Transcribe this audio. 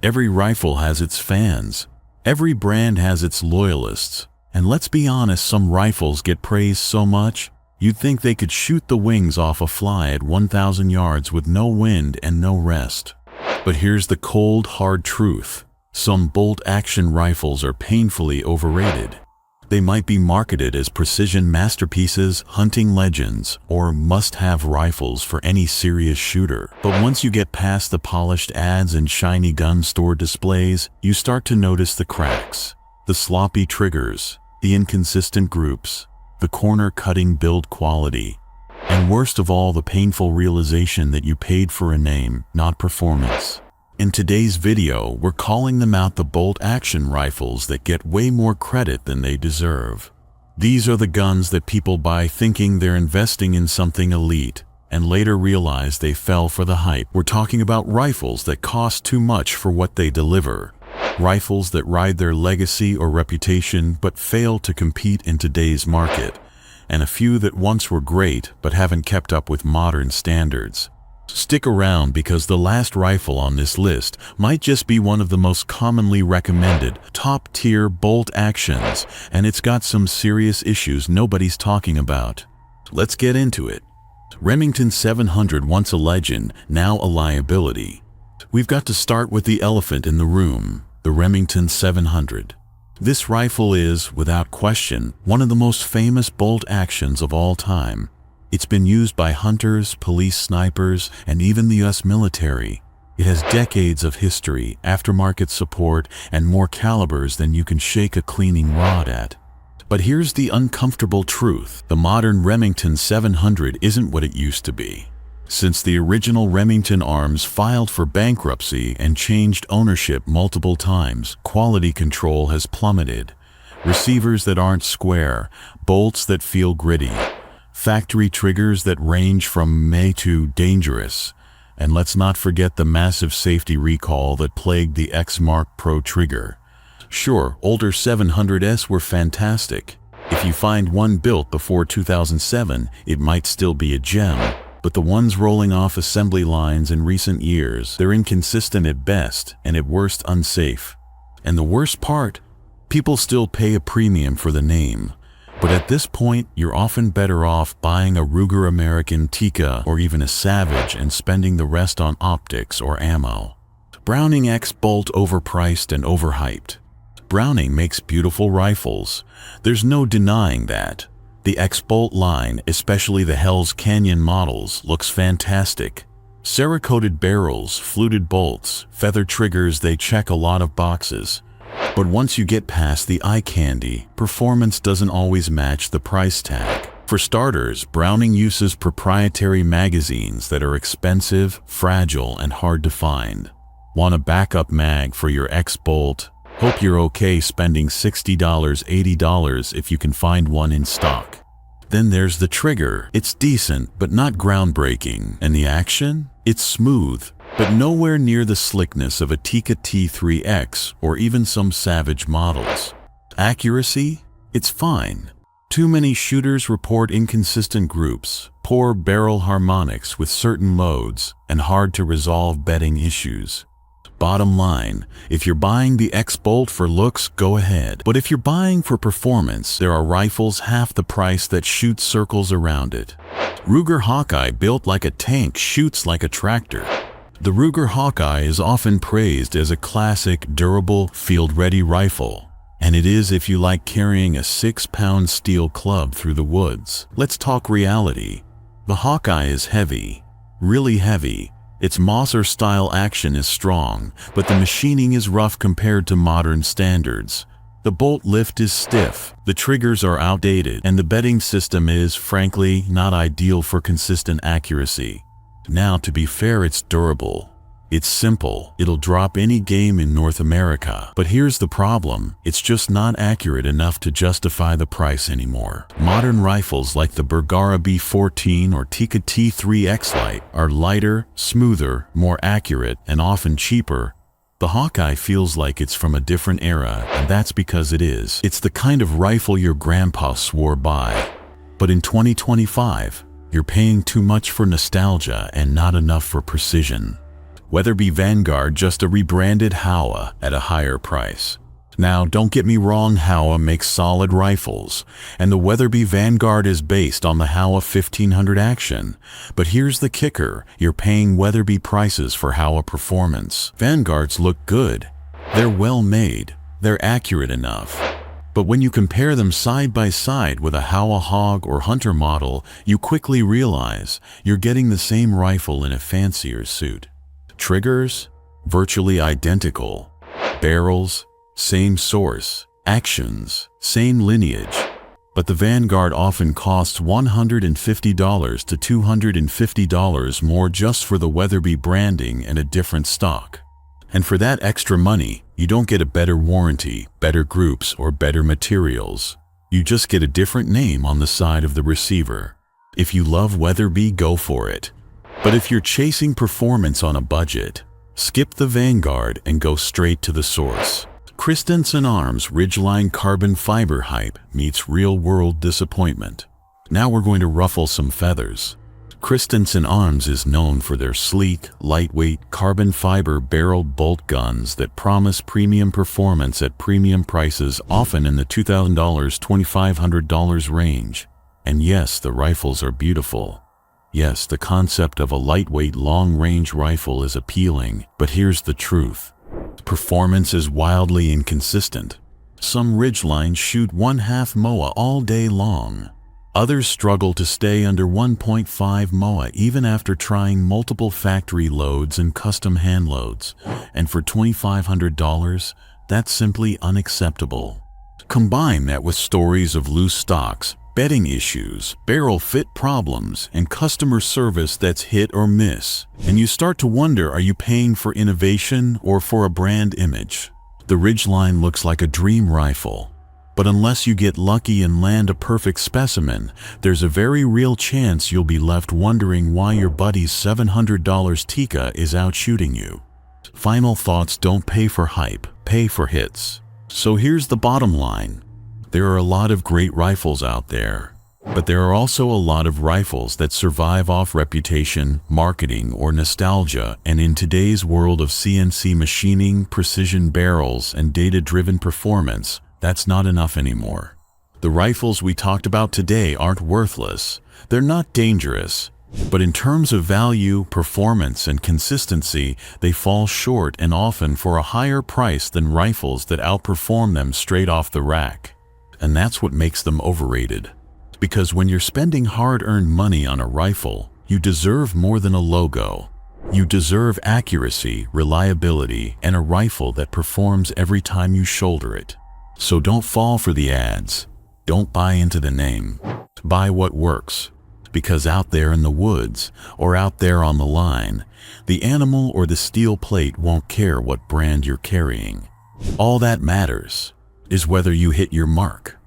Every rifle has its fans. Every brand has its loyalists. And let's be honest, some rifles get praised so much, you'd think they could shoot the wings off a fly at 1,000 yards with no wind and no rest. But here's the cold, hard truth. Some bolt-action rifles are painfully overrated. They might be marketed as precision masterpieces, hunting legends, or must-have rifles for any serious shooter. But once you get past the polished ads and shiny gun store displays, you start to notice the cracks, the sloppy triggers, the inconsistent groups, the corner-cutting build quality, and worst of all, the painful realization that you paid for a name, not performance. In today's video, we're calling them out, the bolt-action rifles that get way more credit than they deserve. These are the guns that people buy thinking they're investing in something elite, and later realize they fell for the hype. We're talking about rifles that cost too much for what they deliver. Rifles that ride their legacy or reputation but fail to compete in today's market. And a few that once were great but haven't kept up with modern standards. Stick around, because the last rifle on this list might just be one of the most commonly recommended top-tier bolt-actions, and it's got some serious issues nobody's talking about. Let's get into it. Remington 700, once a legend, now a liability. We've got to start with the elephant in the room, the Remington 700. This rifle is, without question, one of the most famous bolt-actions of all time. It's been used by hunters, police snipers, and even the US military. It has decades of history, aftermarket support, and more calibers than you can shake a cleaning rod at. But here's the uncomfortable truth. The modern Remington 700 isn't what it used to be. Since the original Remington arms filed for bankruptcy and changed ownership multiple times, quality control has plummeted. Receivers that aren't square, bolts that feel gritty, factory triggers that range from meh to dangerous. And let's not forget the massive safety recall that plagued the X-Mark Pro trigger. Sure, older 700s were fantastic. If you find one built before 2007, it might still be a gem. But the ones rolling off assembly lines in recent years, they're inconsistent at best and at worst unsafe. And the worst part? People still pay a premium for the name. But at this point, you're often better off buying a Ruger American Tikka or even a Savage and spending the rest on optics or ammo. Browning X Bolt, overpriced and overhyped. Browning makes beautiful rifles. There's no denying that. The X-Bolt line, especially the Hell's Canyon models, looks fantastic. Cerakoted barrels, fluted bolts, feather triggers, they check a lot of boxes. But once you get past the eye candy, performance doesn't always match the price tag. For starters, Browning uses proprietary magazines that are expensive, fragile, and hard to find. Want a backup mag for your X-Bolt? Hope you're okay spending $60, $80 if you can find one in stock. Then there's the trigger. It's decent, but not groundbreaking. And the action? It's smooth, but nowhere near the slickness of a Tikka T3X or even some Savage models. Accuracy? It's fine. Too many shooters report inconsistent groups, poor barrel harmonics with certain loads, and hard to resolve bedding issues. Bottom line, if you're buying the X-Bolt for looks, go ahead. But if you're buying for performance, there are rifles half the price that shoot circles around it. Ruger Hawkeye, built like a tank, shoots like a tractor. The Ruger Hawkeye is often praised as a classic, durable, field-ready rifle. And it is if you like carrying a 6-pound steel club through the woods. Let's talk reality. The Hawkeye is heavy, really heavy. Its Mauser-style action is strong, but the machining is rough compared to modern standards. The bolt lift is stiff, the triggers are outdated, and the bedding system is, frankly, not ideal for consistent accuracy. Now, to be fair, it's durable. It's simple. It'll drop any game in North America. But here's the problem. It's just not accurate enough to justify the price anymore. Modern rifles like the Bergara B14 or Tikka T3X Lite are lighter, smoother, more accurate, and often cheaper. The Hawkeye feels like it's from a different era, and that's because it is. It's the kind of rifle your grandpa swore by. But in 2025, you're paying too much for nostalgia and not enough for precision. Weatherby Vanguard, just a rebranded Howa at a higher price. Now, don't get me wrong, Howa makes solid rifles, and the Weatherby Vanguard is based on the Howa 1500 action. But here's the kicker, you're paying Weatherby prices for Howa performance. Vanguards look good. They're well made. They're accurate enough. But when you compare them side by side with a Howa Hog or Hunter model, you quickly realize you're getting the same rifle in a fancier suit. Triggers? Virtually identical. Barrels? Same source. Actions? Same lineage. But the Vanguard often costs $150 to $250 more just for the Weatherby branding and a different stock. And for that extra money, you don't get a better warranty, better groups, or better materials. You just get a different name on the side of the receiver. If you love Weatherby, go for it. But if you're chasing performance on a budget, skip the Vanguard and go straight to the source. Christensen Arms Ridgeline Carbon Fiber hype meets real-world disappointment. Now we're going to ruffle some feathers. Christensen Arms is known for their sleek, lightweight, carbon fiber barreled bolt guns that promise premium performance at premium prices, often in the $2,000 to $2,500 range. And yes, the rifles are beautiful. Yes, the concept of a lightweight long-range rifle is appealing, but here's the truth. Performance is wildly inconsistent. Some Ridgelines shoot 1/2 MOA all day long. Others struggle to stay under 1.5 MOA even after trying multiple factory loads and custom hand loads. And for $2,500, that's simply unacceptable. Combine that with stories of loose stocks, bedding issues, barrel fit problems, and customer service that's hit or miss, and you start to wonder, are you paying for innovation or for a brand image? The Ridgeline looks like a dream rifle, but unless you get lucky and land a perfect specimen, there's a very real chance you'll be left wondering why your buddy's $700 Tika is out shooting you. Final thoughts: don't pay for hype, pay for hits. So here's the bottom line. There are a lot of great rifles out there, but there are also a lot of rifles that survive off reputation, marketing, or nostalgia, and in today's world of CNC machining, precision barrels, and data-driven performance, that's not enough anymore. The rifles we talked about today aren't worthless. They're not dangerous. But in terms of value, performance, and consistency, they fall short and often for a higher price than rifles that outperform them straight off the rack. And that's what makes them overrated. Because when you're spending hard-earned money on a rifle, you deserve more than a logo. You deserve accuracy, reliability, and a rifle that performs every time you shoulder it. So don't fall for the ads. Don't buy into the name. Buy what works. Because out there in the woods, or out there on the line, the animal or the steel plate won't care what brand you're carrying. All that matters is whether you hit your mark.